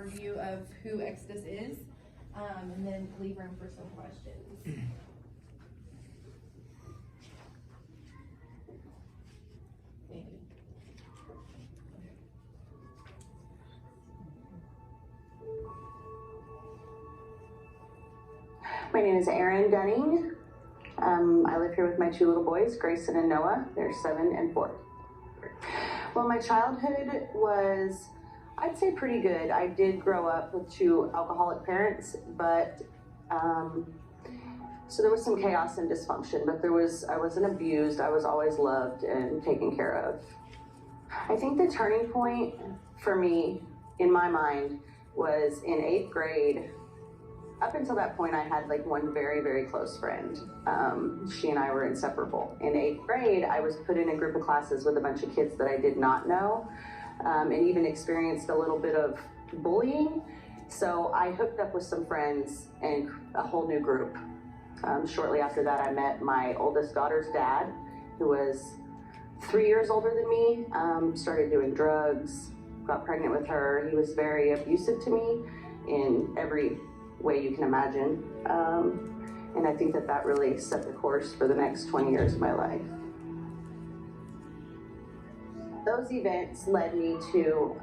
overview of who Exodus is, and then leave room for some questions. My name is Erin Dunning. I live here with my two little boys, Grayson and Noah. They're 7 and 4. Well, my childhood was, I'd say, pretty good. I did grow up with 2 alcoholic parents, but so there was some chaos and dysfunction, but I wasn't abused. I was always loved and taken care of. I think the turning point for me, in my mind, was in 8th grade. Up until that point, I had like one very, very close friend. She and I were inseparable. In 8th grade, I was put in a group of classes with a bunch of kids that I did not know, and even experienced a little bit of bullying. So I hooked up with some friends and a whole new group. Shortly after that, I met my oldest daughter's dad, who was 3 years older than me, started doing drugs, got pregnant with her. He was very abusive to me in every way you can imagine. And I think that really set the course for the next 20 years of my life. Those events led me to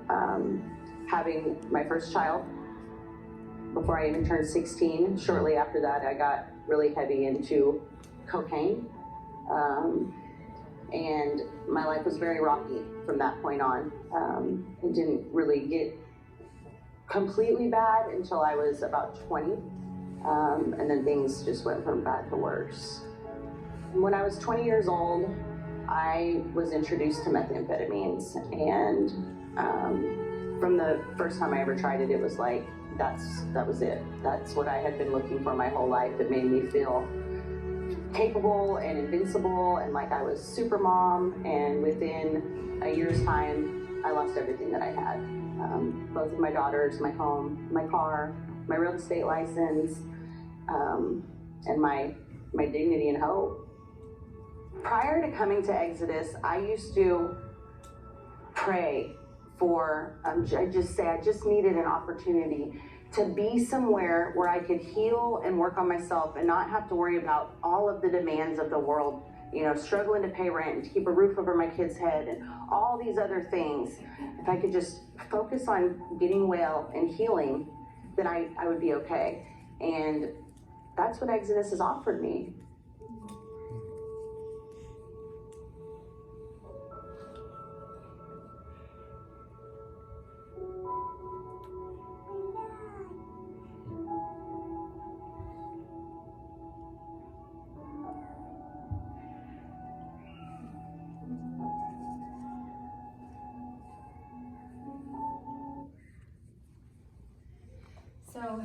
having my first child before I even turned 16. Shortly after that, I got really heavy into cocaine. And my life was very rocky from that point on. It didn't really get completely bad until I was about 20, and then things just went from bad to worse. When I was 20 years old, I was introduced to methamphetamines, and from the first time I ever tried it, it was like, that was it. That's what I had been looking for my whole life. It made me feel capable and invincible and like I was super mom, and within a year's time, I lost everything that I had. Both of my daughters, my home, my car, my real estate license, and my dignity and hope. Prior to coming to Exodus, I used to pray for, I just needed an opportunity to be somewhere where I could heal and work on myself and not have to worry about all of the demands of the world, struggling to pay rent and to keep a roof over my kid's head and all these other things. If I could just focus on getting well and healing, then I would be okay. And that's what Exodus has offered me. So,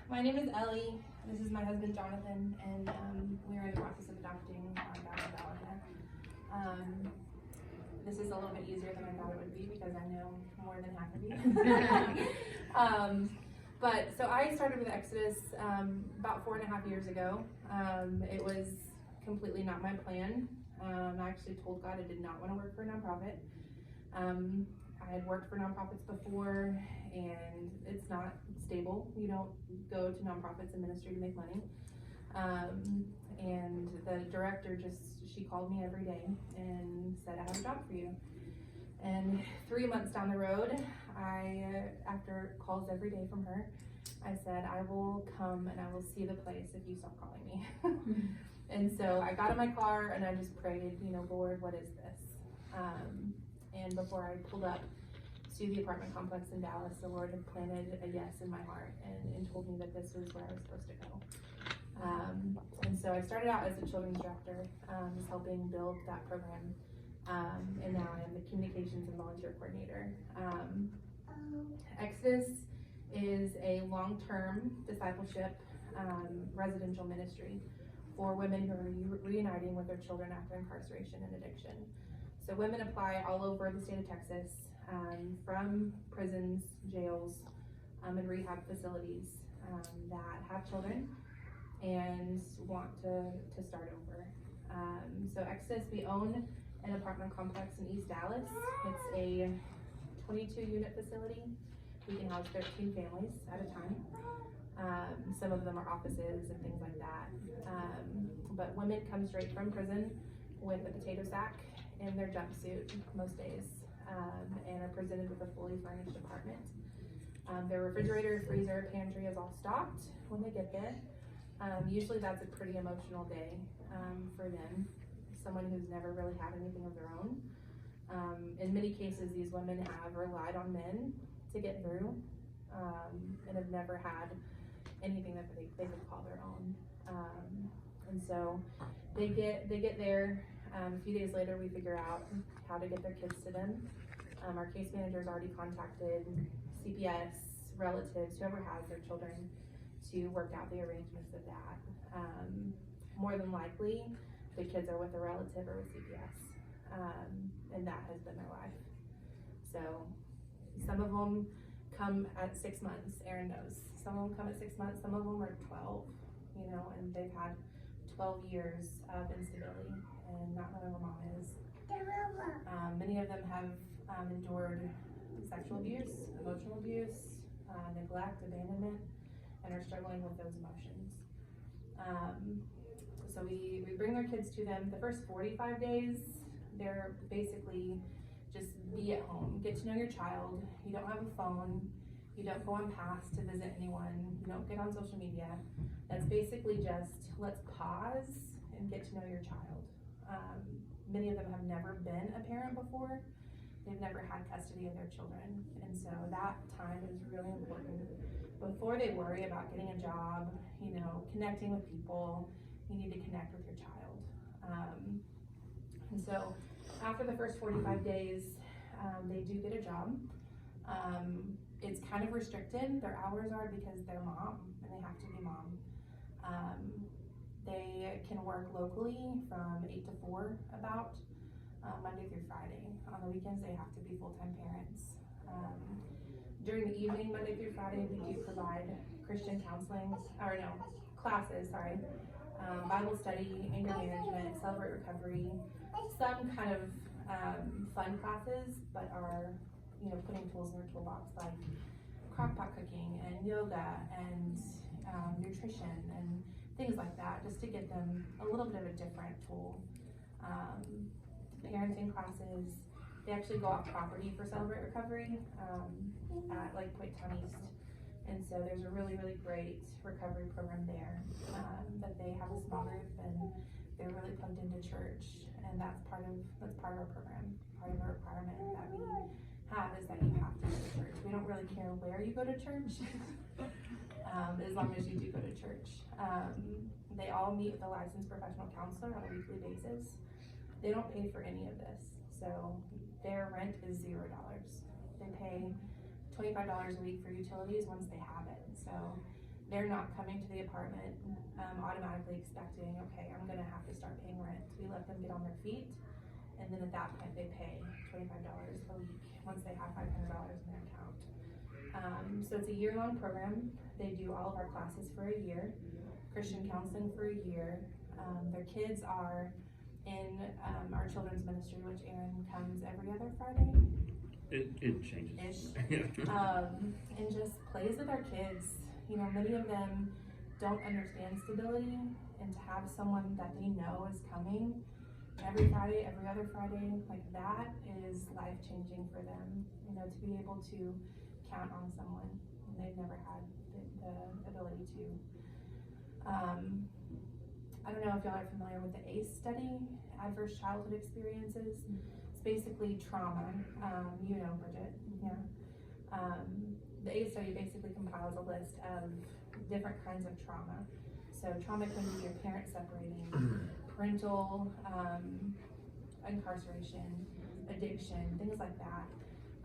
my name is Ellie. This is my husband Jonathan, and we are in the process of adopting our daughter Valina. This is a little bit easier than I thought it would be because I know more than half of you. But so I started with Exodus about 4.5 years ago. It was completely not my plan. I actually told God I did not want to work for a nonprofit. I had worked for nonprofits before, and it's not stable. You don't go to nonprofits and ministry to make money. And the director she called me every day and said, I have a job for you. And 3 months down the road, after calls every day from her, I said, I will come and I will see the place if you stop calling me. And so I got in my car and I just prayed, Lord, what is this? And before I pulled up to the apartment complex in Dallas, the Lord had planted a yes in my heart and told me that this was where I was supposed to go. And so I started out as a children's director, just helping build that program. And now I am the communications and volunteer coordinator. Exodus is a long-term discipleship residential ministry for women who are reuniting with their children after incarceration and addiction. So women apply all over the state of Texas, from prisons, jails, and rehab facilities that have children and want to start over. So Exodus, we own an apartment complex in East Dallas. It's a 22-unit facility. We can house 13 families at a time. Some of them are offices and things like that. But women come straight from prison with a potato sack in their jumpsuit most days, and are presented with a fully furnished apartment. Their refrigerator, freezer, pantry is all stocked when they get there. Usually that's a pretty emotional day for them, someone who's never really had anything of their own. In many cases, these women have relied on men to get through, and have never had anything that they could call their own. And so they get there. A few days later, we figure out how to get their kids to them. Our case manager's already contacted CPS, relatives, whoever has their children, to work out the arrangements of that. More than likely, the kids are with a relative or with CPS, and that has been their life. So some of them come at 6 months, Aaron knows. Some of them come at 6 months, some of them are 12, and they've had 12 years of instability and not knowing where mom is. Many of them have endured sexual abuse, emotional abuse, neglect, abandonment, and are struggling with those emotions. So we bring their kids to them. The first 45 days, they're basically just be at home, get to know your child. You don't have a phone, you don't go on paths to visit anyone, you don't get on social media. That's basically just, let's pause and get to know your child. Many of them have never been a parent before. They've never had custody of their children. And so that time is really important. Before they worry about getting a job, connecting with people, you need to connect with your child. And so after the first 45 days, they do get a job. It's kind of restricted, their hours are, because they're mom and they have to be mom. They can work locally from 8 to 4 about, Monday through Friday. On the weekends, they have to be full-time parents. During the evening, Monday through Friday, we do provide Christian counseling, classes, Bible study, anger management, celebrate recovery, some kind of fun classes, but are, putting tools in their toolbox like crock-pot cooking and yoga and nutrition and things like that, just to get them a little bit of a different tool. Parenting classes, they actually go off property for Celebrate Recovery at Point Town East. And so there's a really, really great recovery program there, that they have a small group and they're really plugged into church, and that's part of our program. Part of our requirement that we have is that you have to go to church. We don't really care where you go to church, as long as you do go to church. They all meet with a licensed professional counselor on a weekly basis. They don't pay for any of this, so their rent is $0. They pay $25 a week for utilities once they have it. So they're not coming to the apartment automatically expecting, okay, I'm gonna have to start paying rent. We let them get on their feet, and then at that point they pay $25 a week once they have $500 in their account. So it's a year-long program. They do all of our classes for a year, Christian counseling for a year. Their kids are in our children's ministry, which Aaron comes every other Friday. It changes. And just plays with our kids. Many of them don't understand stability, and to have someone that they know is coming every Friday, every other Friday, like that is life-changing for them. To be able to count on someone, and they've never had the ability to. I don't know if y'all are familiar with the ACE study, Adverse Childhood Experiences. It's basically trauma. Bridget, yeah. The ACE study basically compiles a list of different kinds of trauma. So trauma can be your parents separating, parental incarceration, addiction, things like that.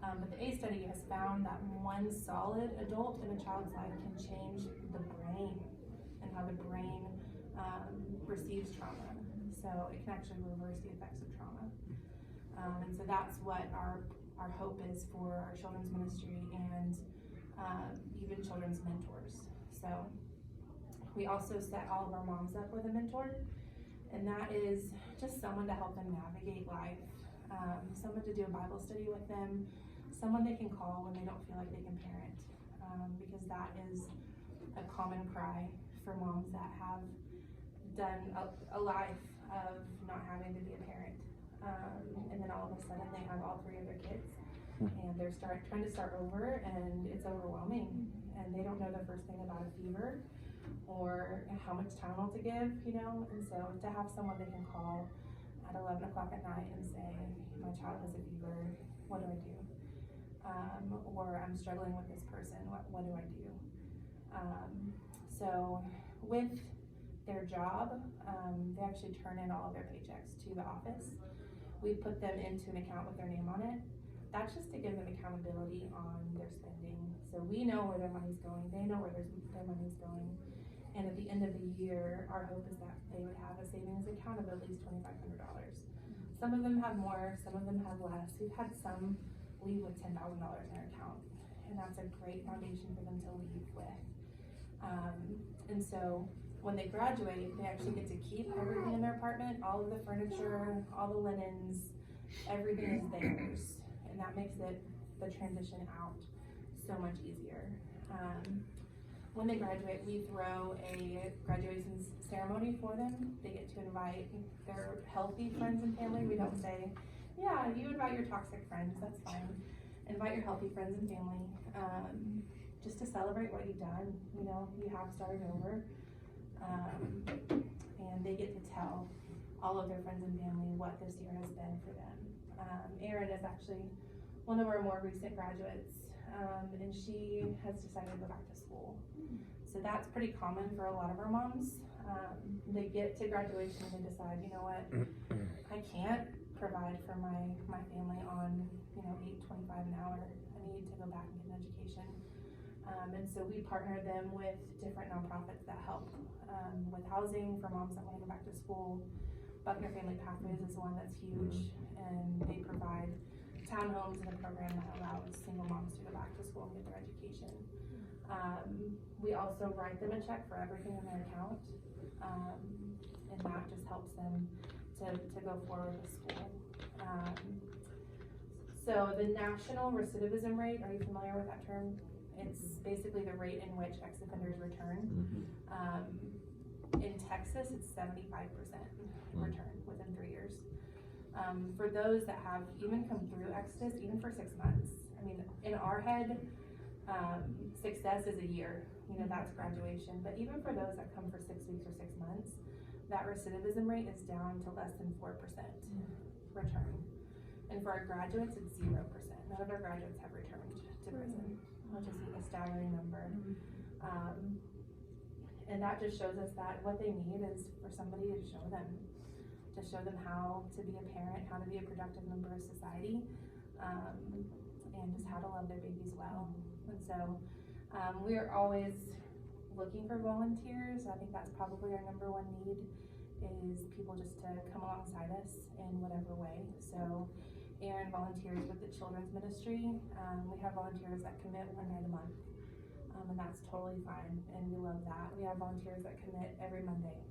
But the ACE study has found that one solid adult in a child's life can change the brain and how the brain receives trauma. So it can actually reverse the effects of trauma. And so that's what our hope is for our children's ministry and even children's mentors. So we also set all of our moms up with a mentor, and that is just someone to help them navigate life, someone to do a Bible study with them, someone they can call when they don't feel like they can parent, because that is a common cry for moms that have done a life of not having to be a parent, and then all of a sudden they have all three of their kids, and they're trying to start over, and it's overwhelming, and they don't know the first thing about a fever or how much Tylenol to give, and so to have someone they can call at 11 o'clock at night and say, my child has a fever, what do I do? Or I'm struggling with this person, what do I do? So with their job, they actually turn in all of their paychecks to the office. We put them into an account with their name on it. That's just to give them accountability on their spending. So we know where their money's going, they know where their money's going. And at the end of the year, our hope is that they would have a savings account of at least $2,500. Some of them have more, some of them have less. We've had some leave with $10,000 in their account, and that's a great foundation for them to leave with. And so when they graduate, they actually get to keep everything in their apartment, all of the furniture, all the linens, everything is theirs, and that makes the transition out so much easier. When they graduate, we throw a graduation ceremony for them. They get to invite their healthy friends and family. We don't say, yeah, you invite your toxic friends, that's fine. Invite your healthy friends and family, just to celebrate what you've done. You have started over, and they get to tell all of their friends and family what this year has been for them. Erin is actually one of our more recent graduates, and she has decided to go back to school. So that's pretty common for a lot of our moms. They get to graduation and they decide, you know what, I can't provide for my family on $8.25 an hour. I need to go back and get an education. And so we partner them with different nonprofits that help with housing for moms that want to go back to school. Buckner Family Pathways is one that's huge, and they provide townhomes and a program that allows single moms to go back to school and get their education. We also write them a check for everything in their account, and that just helps them to go forward with school. So the national recidivism rate, are you familiar with that term? It's basically the rate in which ex-offenders return. In Texas, it's 75% return within 3 years. For those that have even come through Exodus, even for 6 months, in our head, success is a year, that's graduation. But even for those that come for 6 weeks or 6 months, that recidivism rate is down to less than 4% return. And for our graduates, it's 0%. None of our graduates have returned to prison, which is a staggering number. And that just shows us that what they need is for somebody to show them how to be a parent, how to be a productive member of society, and just how to love their babies well. And so we are always looking for volunteers. I think that's probably our number one need, is people just to come alongside us in whatever way. So Erin volunteers with the children's ministry. We have volunteers that commit 1 night a month, and that's totally fine, and we love that. We have volunteers that commit every Monday,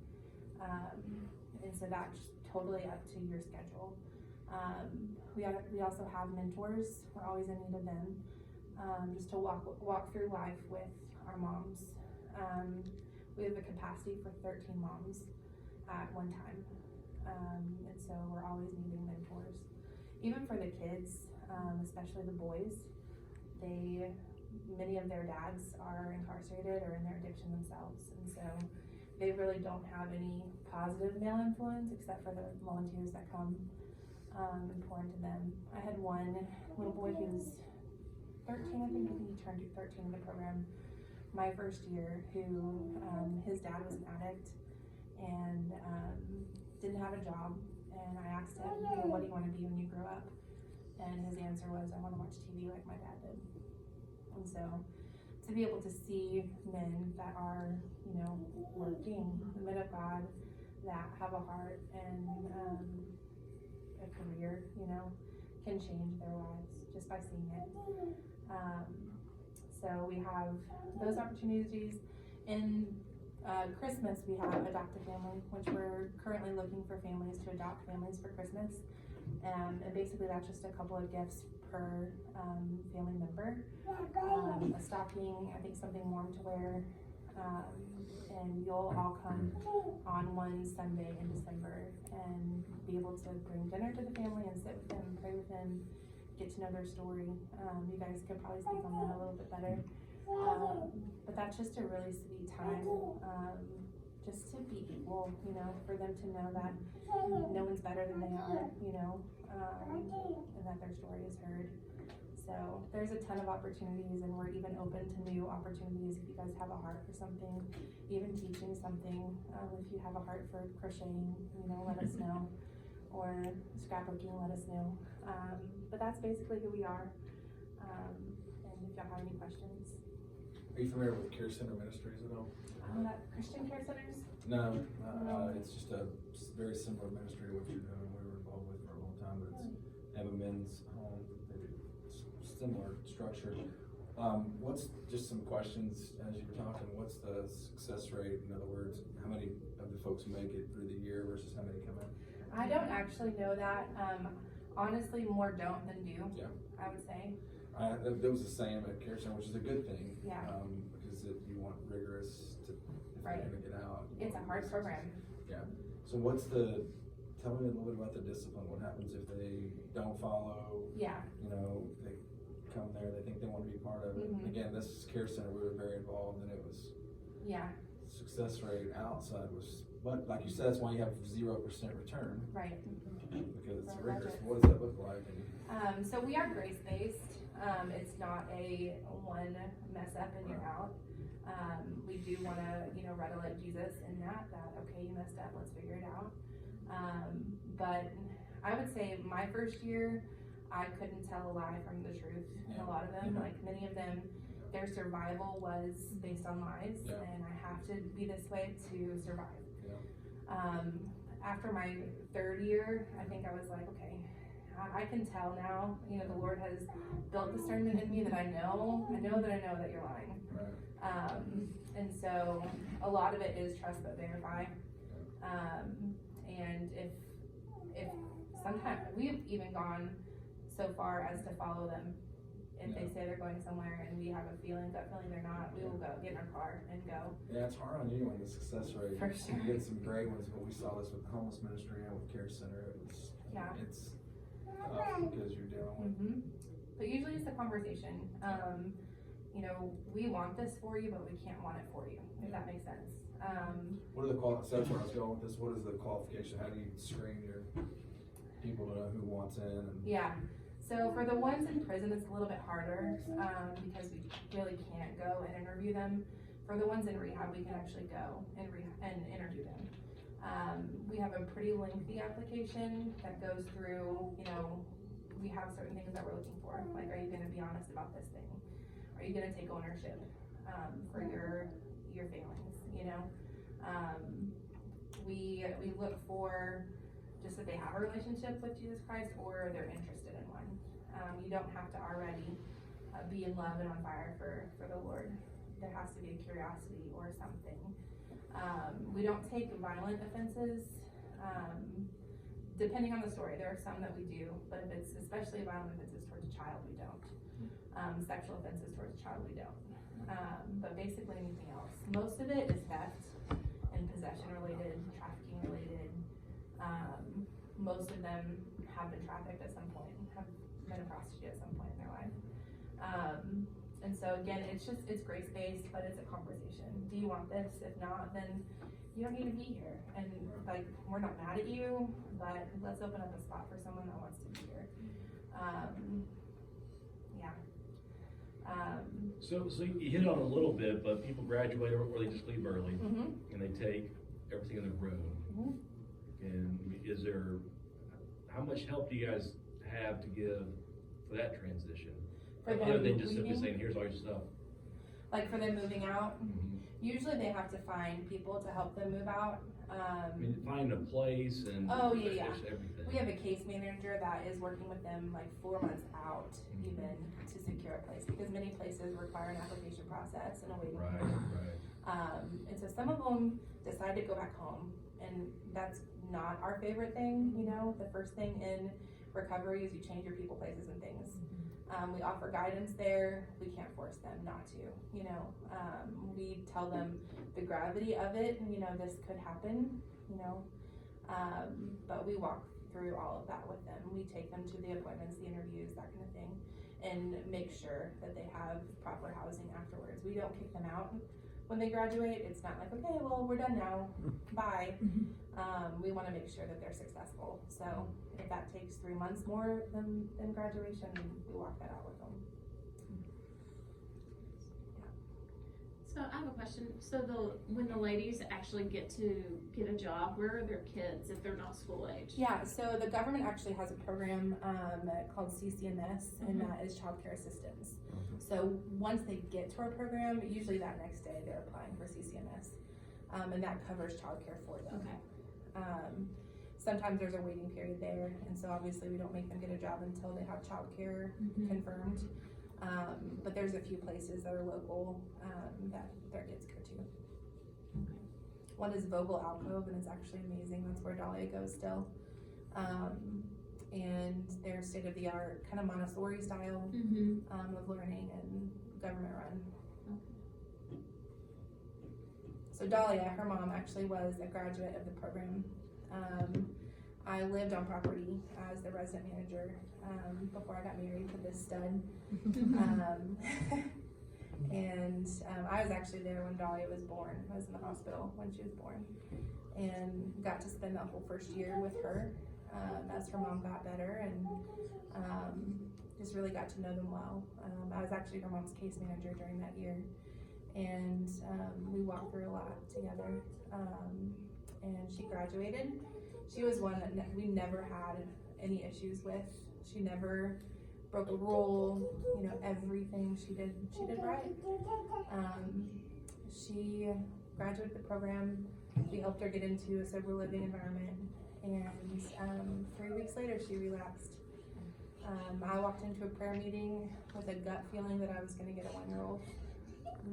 and so that's totally up to your schedule. We also have mentors. We're always in need of them, just to walk through life with our moms. We have a capacity for 13 moms at one time, and so we're always needing mentors. Even for the kids, especially the boys, many of their dads are incarcerated or in their addiction themselves, and so they really don't have any positive male influence except for the volunteers that come and pour into them. I had one little boy who's 13, I think he turned 13 in the program my first year, who his dad was an addict and didn't have a job, and I asked him, what do you want to be when you grow up? And his answer was, I want to watch TV like my dad did. And so to be able to see men that are, working, the men of God that have a heart and a career, can change their lives just by seeing it. So we have those opportunities. In Christmas, we have Adopt a Family, which we're currently looking for families to adopt families for Christmas. And basically that's just a couple of gifts per family member. A stocking, I think something warm to wear, and you'll all come on one Sunday in December and be able to bring dinner to the family and sit with them, pray with them, get to know their story. You guys could probably speak on that a little bit better. But that's just a really sweet time, just to be equal, you know, for them to know that no one's better than they are, you know, and that their story is heard. So there's a ton of opportunities, and we're even open to new opportunities if you guys have a heart for something, even teaching something. If you have a heart for crocheting, you know, let us know, or scrapbooking, let us know. But that's basically who we are. And if y'all have any questions. Are you familiar with Care Center Ministries at all? Christian Care Centers? No, it's just a very similar ministry to what you're doing. We were involved with for a long time, but it's have a men's home, similar structure. What's, just some questions as you were talking, what's the success rate? In other words, how many of the folks make it through the year versus how many come in? I don't actually know that. Honestly, more don't than do. Yeah. I would say. There was a saying at Care Center, which is a good thing. Yeah. Because you want rigorous to, if Right. they're gonna get out. It's a hard program. Yeah. So tell me a little bit about the discipline. What happens if they don't follow? Yeah. You know, they come there, they think they want to be part of it. Mhm. Again, this Care Center, we were very involved, and it was, Yeah. success rate outside was, but like you said, that's why you have 0% return, Right. because it's Right, rigorous. budgets. What does that look like? So we are grace-based. It's not a one mess up and you're out. We do want to, you know, rattle like Jesus in that, okay, you messed up, let's figure it out. But I would say my first year, I couldn't tell a lie from the truth in a lot of them. Like many of them, their survival was based on lies, and I have to be this way to survive. After my third year, I think I was like, okay, I can tell now, you know, the Lord has built discernment in me that I know that you're lying. Right. And so a lot of it is trust but verify. And if sometimes we've even gone so far as to follow them. If they say they're going somewhere and we have a gut feeling they're not, we will go get in our car and go. Yeah, it's hard on you on the success rate. For sure. You get some great ones, but we saw this with the homeless ministry and with Care Center. It's tough because you're dealing with. But usually it's a conversation. You know, we want this for you, but we can't want it for you, if that makes sense. What are the so that's where I was going with this. What is the qualification? How do you screen your people to know who wants in? Yeah. So for the ones in prison, it's a little bit harder because we really can't go and interview them. For the ones in rehab, we can actually go and interview them. We have a pretty lengthy application that goes through, you know, we have certain things that we're looking for. Like, are you going to be honest about this thing? Are you going to take ownership for your failings? You know, we look for just that they have a relationship with Jesus Christ or they're interested in one. You don't have to already be in love and on fire for the Lord. There has to be a curiosity or something. We don't take violent offenses. Depending on the story, there are some that we do, but if it's especially violent offenses towards a child, we don't. Sexual offenses towards a child, we don't. But basically anything else. Most of it is theft and possession related, trafficking related. Most of them have been trafficked at some point, have been a prostitute at some point in their life. And so again, it's grace-based, but it's a conversation. Do you want this? If not, then you don't need to be here. And like, we're not mad at you, but let's open up a spot for someone that wants to be here. So you hit on a little bit, but people graduate or they just leave early, and they take everything in the room. And how much help do you guys have to give for that transition? Other than just simply saying, here's all your stuff. Like for them moving out, usually they have to find people to help them move out. I mean, find a place and everything. We have a case manager that is working with them like 4 months out even to secure a place, because many places require an application process and a waiting period. And so some of them decide to go back home, and that's not our favorite thing. You know, the first thing in recovery is you change your people, places, and things. We offer guidance there. We can't force them not to, you know. We tell them the gravity of it, and, you know, this could happen, you know. But we walk through all of that with them. We take them to the appointments, the interviews, that kind of thing, and make sure that they have proper housing afterwards. We don't kick them out when they graduate. It's not like, okay, well, we're done now, bye. We want to make sure that they're successful. So if that takes 3 months more than graduation, we walk that out with them. So I have a question. So when the ladies actually get a job, where are their kids if they're not school age? Yeah, so the government actually has a program called CCMS, and that is child care assistance. So once they get to our program, usually that next day they're applying for CCMS, and that covers child care for them. Okay. Sometimes there's a waiting period there, and so obviously we don't make them get a job until they have child care confirmed. But there's a few places that are local that their kids go to. Okay. One is Vogel Alcove, and it's actually amazing. That's where Dahlia goes still. And they're state-of-the-art, kind of Montessori style of learning and government run. Okay. So Dahlia, her mom actually was a graduate of the program. I lived on property as the resident manager before I got married to this stud. And I was actually there when Dahlia was born. I was in the hospital when she was born, and got to spend that whole first year with her as her mom got better, and just really got to know them well. I was actually her mom's case manager during that year, and we walked through a lot together. And she graduated. She was one that we never had any issues with. She never broke a rule. You know, everything she did right. She graduated the program. We helped her get into a sober living environment, and 3 weeks later she relapsed. I walked into a prayer meeting with a gut feeling that I was going to get a 1-year-old.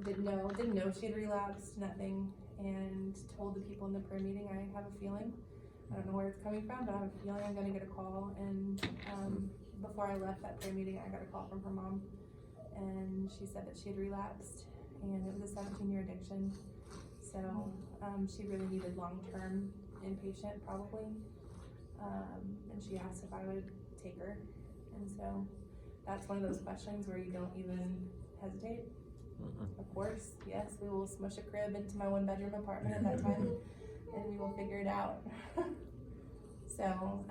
Didn't know she had relapsed, nothing, and told the people in the prayer meeting, I have a feeling. I don't know where it's coming from, but I have a feeling I'm going to get a call. And before I left that prayer meeting, I got a call from her mom, and she said that she had relapsed, and it was a 17-year addiction. So she really needed long-term inpatient, probably. And she asked if I would take her, and so that's one of those questions where you don't even hesitate. Of course, yes, we will smush a crib into my 1-bedroom apartment at that time, and we will figure it out. So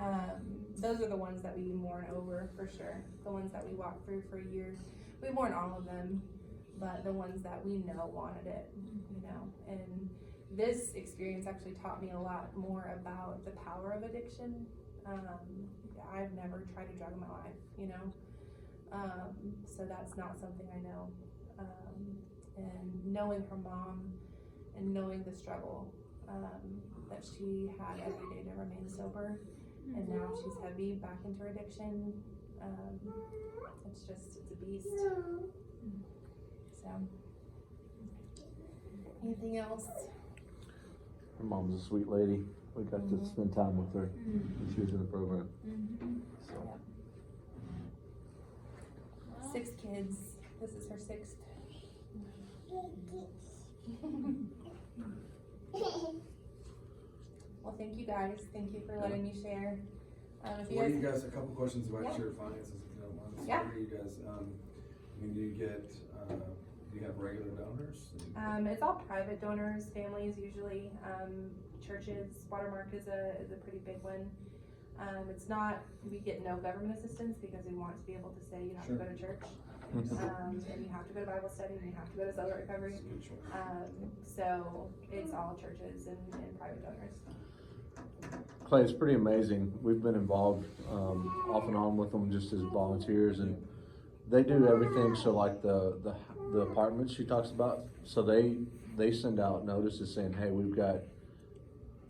those are the ones that we mourn over for sure. The ones that we walked through for a year. We mourn all of them, but the ones that we know wanted it, you know. And this experience actually taught me a lot more about the power of addiction. I've never tried a drug in my life, you know. So that's not something I know. And knowing her mom and knowing the struggle that she had every day to remain sober, and now she's heavy back into her addiction, it's a beast. So, anything else? Her mom's a sweet lady. We got to spend time with her when she was in the program. So. 6 kids. This is her 6th. Well, thank you guys. Thank you for letting me share. What do you guys, a couple questions about Yeah. your finances, if you don't mind. So Yeah. what do you guys, I mean, do you have regular donors? It's all private donors, families usually, churches. Watermark is a pretty big one. It's not, we get no government assistance because we want to be able to say you have to go to church. And you have to go to Bible study, and you have to go to sober recovery. So it's all churches and private donors. Clay, it's pretty amazing. We've been involved off and on with them just as volunteers, and they do everything. So like the apartments she talks about, so they send out notices saying, hey, we've got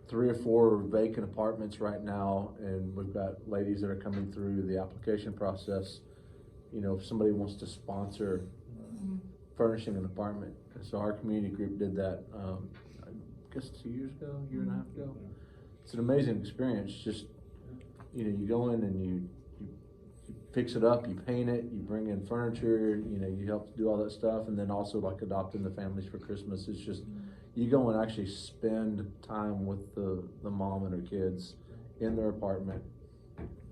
3 or 4 vacant apartments right now, and we've got ladies that are coming through the application process. You know, if somebody wants to sponsor furnishing an apartment. So our community group did that, I guess 2 years ago, year and a half ago. It's an amazing experience. Just, you know, you go in and you fix it up, you paint it, you bring in furniture, you help do all that stuff, and then also like adopting the families for Christmas. It's just, you go and actually spend time with the mom and her kids in their apartment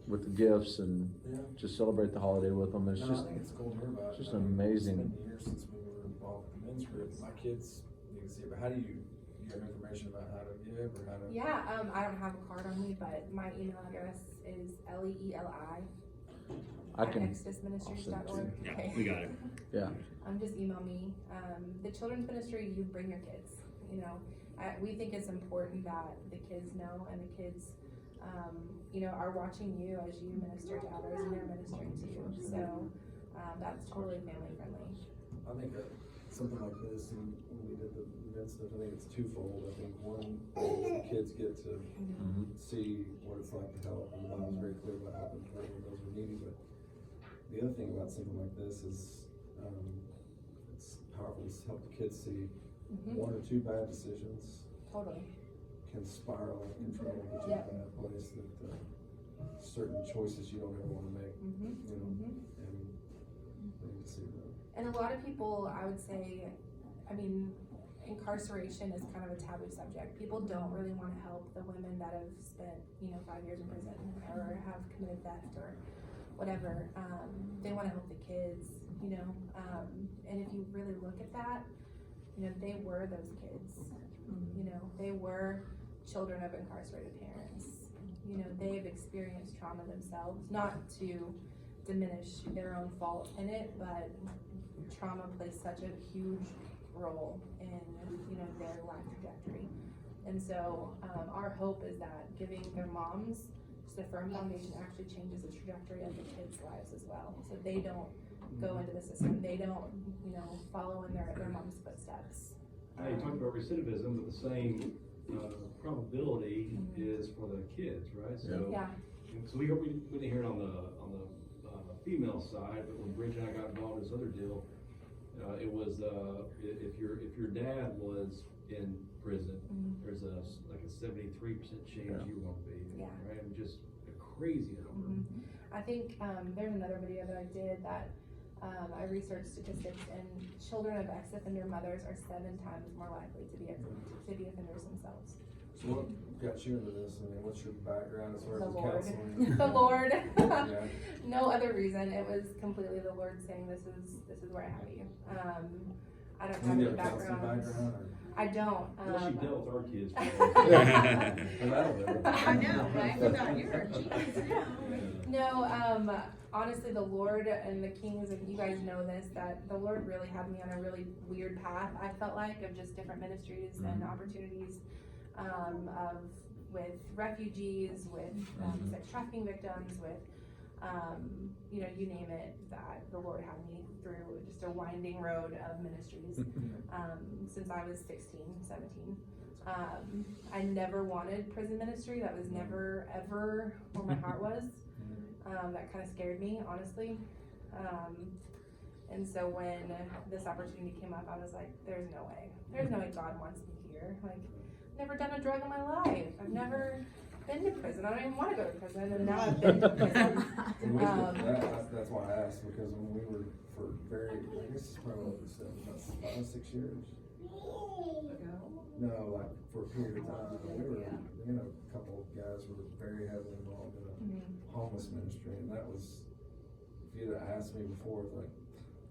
with the gifts and just celebrate the holiday with them. It's No, just, I think it's cool to hear about. just I mean, amazing. It's been years since we were involved with the men's group. My kids need to see it, but how do you have information about how to give or how to? Yeah, I don't have a card on me, but my email address is Leeli I at can, exodusministries.org. Yeah, Okay. we got it. yeah. Just email me. The children's ministry, you bring your kids. We think it's important that the kids know, and the kids, are watching you as you minister to others, and they're ministering to you. So that's totally family friendly. I think something like this, and when we did the event stuff, I think it's twofold. I think one, the kids get to see what it's like to help, and the Bible's very clear about helping those who are needy. But the other thing about something like this is, it's powerful to help the kids see one or two bad decisions Totally. can spiral and control, get you in a bad place. That certain choices you don't ever want to make, and they need to see that. And a lot of people, I would say, incarceration is kind of a taboo subject. People don't really want to help the women that have spent, 5 years in prison or have committed theft or whatever. They want to help the kids, and if you really look at that, they were those kids. They were children of incarcerated parents. They've experienced trauma themselves, not to diminish their own fault in it, but trauma plays such a huge role in their life trajectory. And so our hope is that giving their moms just a firm foundation actually changes the trajectory of the kids' lives as well, so they don't go into the system, they don't follow in their mom's footsteps. Now, you talked about recidivism, but the same probability is for the kids, right? So, Yeah. So we didn't hear it on the female side, but when Bridget and I got involved in this other deal, it was if your dad was in prison, there's a 73% chance you won't be. Yeah. Right? And just a crazy number. I think there's another video that I did that I researched statistics, and children of ex-offender mothers are 7 times more likely to be offenders themselves. So what got you into this? I mean, what's your background as far The as Lord. counseling? The Lord. Yeah. No other reason. It was completely the Lord saying, "This is where I have you." I don't have You any have a counseling background. or? I don't. Unless you dealt with our kids. Well, that'll do. I know, right? Without your geez, No, honestly, the Lord and the Kings, and you guys know this, that the Lord really had me on a really weird path, I felt like, of just different ministries and opportunities, with refugees, with sex trafficking victims, with, you name it, that the Lord had me through just a winding road of ministries, since I was 16, 17. I never wanted prison ministry. That was never, ever where my heart was. That kind of scared me, honestly. And so when this opportunity came up, I was like, there's no way. There's no way God wants me here. Like, never done a drug in my life. I've never been to prison. I don't even want to go to prison, and now I've been to prison. That's why I asked, because when we were for I guess it's probably what we said, about 5, 6 years. No, like for a period of time, we had a couple of guys who were very heavily involved in a homeless ministry, and that was, if you'd have asked me before, it's like,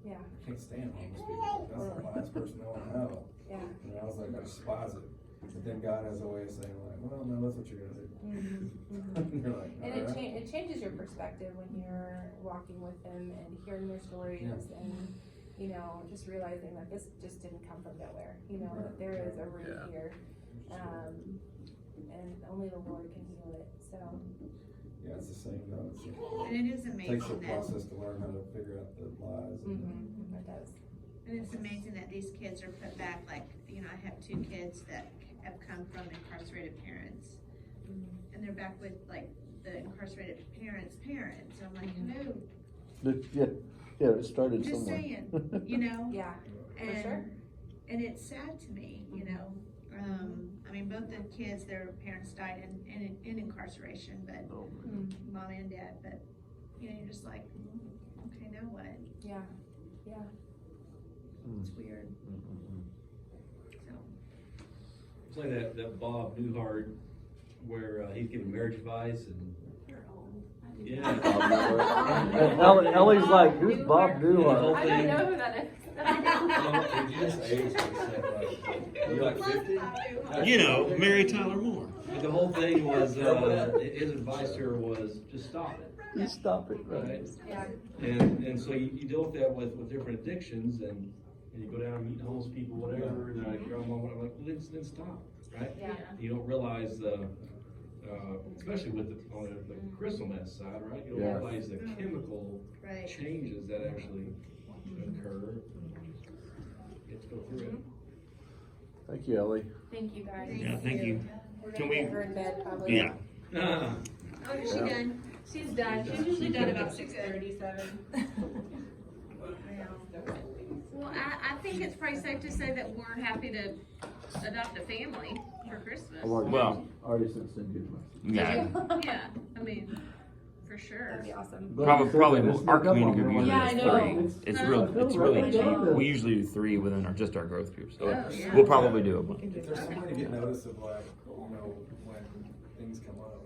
Yeah. I can't stand homeless people. That's the last person I want to know. Yeah. And I was like, I despise it. But then God has a way of saying, like, well, no, that's what you're gonna do. You're like, And all right. it changes your perspective when you're walking with them and hearing their stories and, just realizing that this just didn't come from nowhere, that there is a root here. And only the Lord can heal it, so. Yeah, it's the same though. And it is It amazing takes a that, process to learn how to figure out the lies. It does. and it's amazing that these kids are put back, like, I have 2 kids that have come from incarcerated parents. And they're back with, like, the incarcerated parents. So I'm like, hello, Yeah, it started just somewhere. saying, Yeah, and, for sure. and it's sad to me, both the kids, their parents died in incarceration, but mommy and dad, but you know, you're just like, okay, now what? Yeah, yeah. It's weird, so. It's like that Bob Newhart where he's giving marriage advice and. Yeah. And Ellie's like, who's Bob The whole Newhart? I don't know who that is. Did you just age yourself? You like 50? You know, Mary Tyler Moore. But the whole thing was, his advice to her was just stop it, You stop it, right? right? Yeah. And so you deal with that with different addictions and you go down and meet homeless people, whatever, and they're like, I'm like, well, then stop, right? Yeah. You don't realize especially with on the crystal meth side, right? You don't Yeah. realize the chemical Right. changes that actually occur. You have to go through it. Thank you, Ellie. Thank you guys. Yeah, thank you. We're Can gonna we- get her in bed probably. Yeah. Oh, is she Yeah. done? She's done. She's usually done about 6:37. Well, I think it's pretty safe to say that we're happy to adopt a family for Christmas. Well- Already sent Cindy a message. Yeah. Yeah, I mean, for sure. That'd be awesome. But Probably it's our snuck up on community her group one usually Yeah, I is know. three. It's really I cheap. know. We usually do three within just our growth group, so Oh, yeah. we'll probably do it. If there's some way to get notice of like, you know, when things come up,